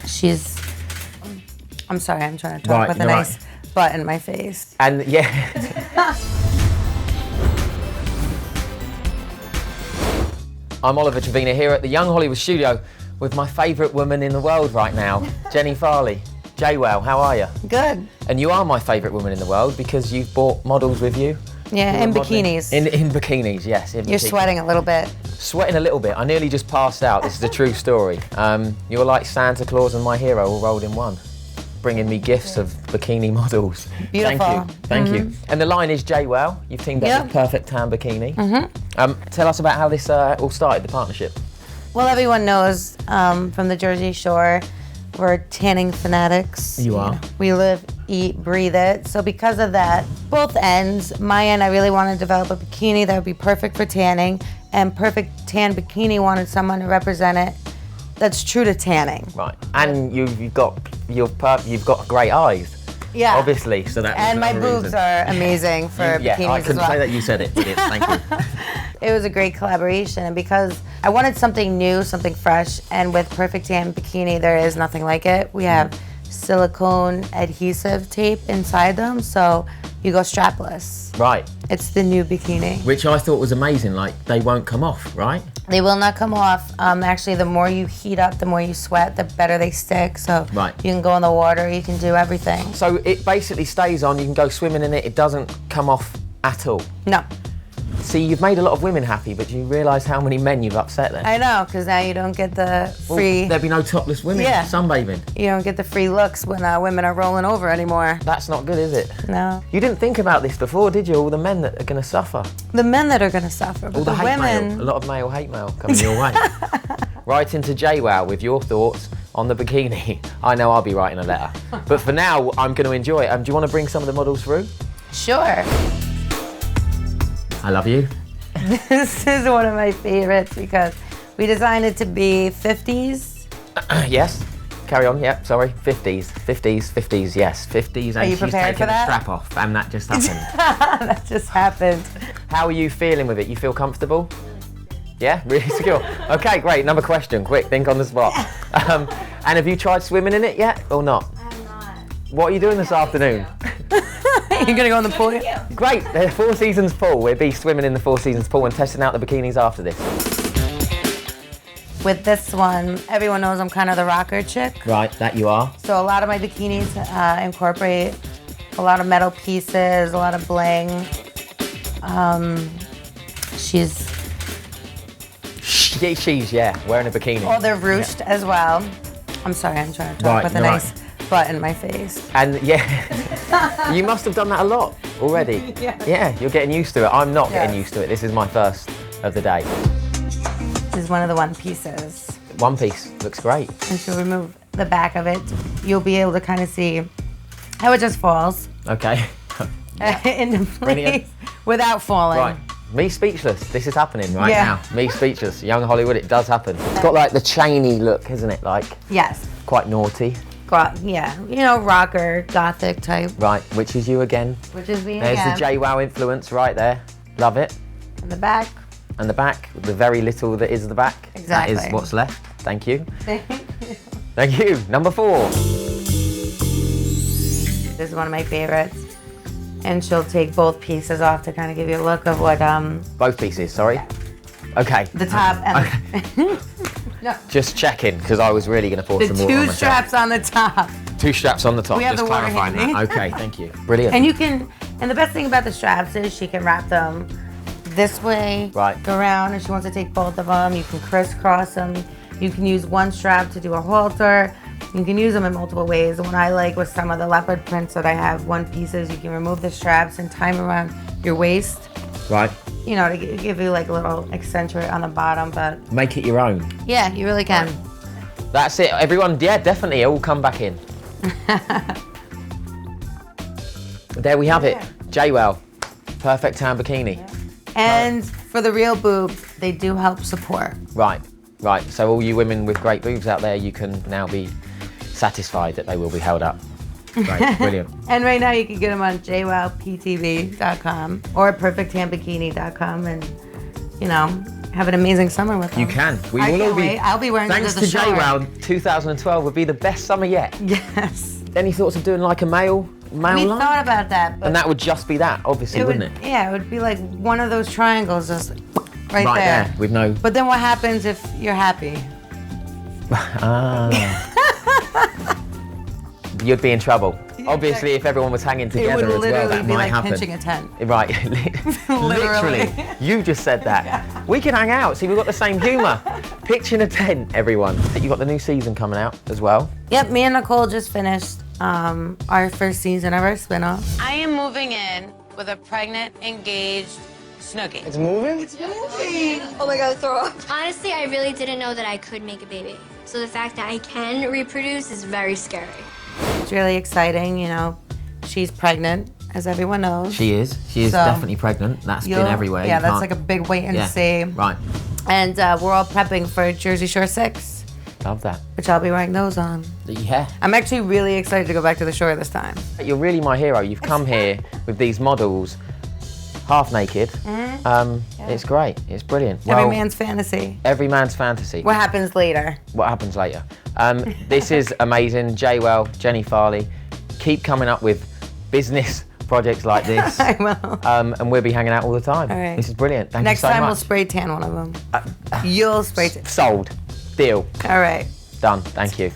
She's, I'm sorry, I'm trying to talk with a nice butt in my face. And yeah. I'm Oliver Trevena here at the Young Hollywood studio with my favourite woman in the world right now, Jenni Farley. JWoww, how are you? Good. And you are my favourite woman in the world because you've brought models with you. Yeah, in bikinis. In bikinis, yes. You're sweating a little bit. Sweating a little bit. I nearly just passed out. This is a true story. You're like Santa Claus and my hero all rolled in one, bringing me gifts of bikini models. Beautiful. Thank you. Thank you. And the line is JWoww. You've teamed up with Perfect Tan Bikini. Tell us about how this all started, the partnership. Well, everyone knows from the Jersey Shore, we're tanning fanatics. You are. We live, eat, breathe it. So because of that, both ends, my end, I really want to develop a bikini that would be perfect for tanning, and Perfect Tan Bikini wanted someone to represent it that's true to tanning. Right. And you've got great eyes. Yeah. Obviously, so that. And my boobs are amazing for bikinis as well. Yeah, I couldn't say that you said it. Brilliant. Thank you. It was a great collaboration, and because I wanted something new, something fresh, and with Perfect Tan Bikini, there is nothing like it. We have silicone adhesive tape inside them, so you go strapless. Right. It's the new bikini. Which I thought was amazing, like they won't come off, right? They will not come off. Actually, the more you heat up, the more you sweat, the better they stick. So you can go in the water, you can do everything. So it basically stays on, you can go swimming in it, it doesn't come off at all? No. See, you've made a lot of women happy, but do you realise how many men you've upset then? I know, because now you don't get the free... Well, there'd be no topless women sunbathing. You don't get the free looks when women are rolling over anymore. That's not good, is it? No. You didn't think about this before, did you? All the men that are going to suffer. The men that are going to suffer, but all the hate women... mail. A lot of male hate mail coming your way. Write into JWoww with your thoughts on the bikini. I know I'll be writing a letter. But for now, I'm going to enjoy it. Do you want to bring some of the models through? Sure. I love you. This is one of my favorites because we designed it to be 50s. Yes. Carry on. Yep. Sorry. 50s. 50s. 50s. Yes. 50s. Are you prepared for that? The strap off, and that just happened. That just happened. How are you feeling with it? You feel comfortable? Yeah. Really secure. Okay. Great. Another question. Quick. Think on the spot. And have you tried swimming in it yet, or not? I have not. What are you doing this afternoon? You're gonna go in the pool? Great, the Four Seasons pool. We'll be swimming in the Four Seasons pool and testing out the bikinis after this. With this one, everyone knows I'm kind of the rocker chick. Right, that you are. So a lot of my bikinis incorporate a lot of metal pieces, a lot of bling. She's wearing a bikini. Oh, they're ruched as well. I'm sorry, I'm trying to talk with a nice butt in my face. And you must have done that a lot already. Yeah, you're getting used to it. I'm not getting used to it. This is my first of the day. This is one of the one pieces. One piece, looks great. And she'll remove the back of it. You'll be able to kind of see how it just falls. Okay. Into place without falling. Right. Me speechless. This is happening right now. Me speechless. Young Hollywood, it does happen. It's got like the chainy look, isn't it? Like. Yes. Quite naughty. Yeah, you know, rocker, gothic type. Right, which is you again. Which is me again. There's the JWoww influence right there. Love it. And the back. And the back, the very little that is the back. Exactly. That is what's left. Thank you. Thank you. Thank you. Number 4. This is one of my favorites. And she'll take both pieces off to kind of give you a look of what... Both pieces, sorry? Yeah. Okay. The top and... No. Just checking, because I was really going to pour some more on myself. 2 straps on the top. 2 straps on the top, we have just the clarifying that. Okay, thank you. Brilliant. And you can, and the best thing about the straps is she can wrap them this way, go around. If she wants to take both of them, you can crisscross them. You can use one strap to do a halter. You can use them in multiple ways. And what I like with some of the leopard prints that I have one pieces, you can remove the straps and tie them around your waist. Right. You know, to give you like a little eccentric on the bottom, but... Make it your own. Yeah, you really can. Right. That's it. Everyone, yeah, definitely. It will come back in. There we have it. JWoww. Perfect Tan Bikini. Yeah. And for the real boobs, they do help support. Right. So all you women with great boobs out there, you can now be satisfied that they will be held up. Right, brilliant. And right now you can get them on JWowwPTV.com or perfecttanbikini.com, and you know, have an amazing summer with them. You can. I can't wait. I'll be wearing them thanks to to the show. JWoww, 2012 would be the best summer yet. Yes. Any thoughts of doing like a male We line? thought about that, but And that would just be that, obviously, wouldn't it? Yeah, it would be like one of those triangles, just right there. With no. But then what happens if you're happy? You'd be in trouble. Obviously, if everyone was hanging together as well, that be might like happen. pinching a tent. Right, literally. You just said that. Yeah. We can hang out. See, we've got the same humour. Pitching a tent, everyone. You've got the new season coming out as well. Yep, me and Nicole just finished our first season of our spinoff. I am moving in with a pregnant, engaged Snooki. It's moving? It's moving. Oh my God, throw up. Honestly, I really didn't know that I could make a baby. So the fact that I can reproduce is very scary. It's really exciting, you know. She's pregnant, as everyone knows. She is. She is definitely pregnant. That's been everywhere. Yeah, that's like a big wait and see. Right. And we're all prepping for Jersey Shore 6. Love that. Which I'll be wearing those on. Yeah. I'm actually really excited to go back to the shore this time. You're really my hero. You've come here with these models, half naked. It's great. It's brilliant. Every man's fantasy. Every man's fantasy. What happens later? What happens later? This is amazing. JWoww, Jenni, Farley, keep coming up with business projects like this. I will. And we'll be hanging out all the time. All right. This is brilliant. Thank Next you so much. time we'll spray tan one of them. You'll spray tan. Sold. Deal. All right. Done. Thank you.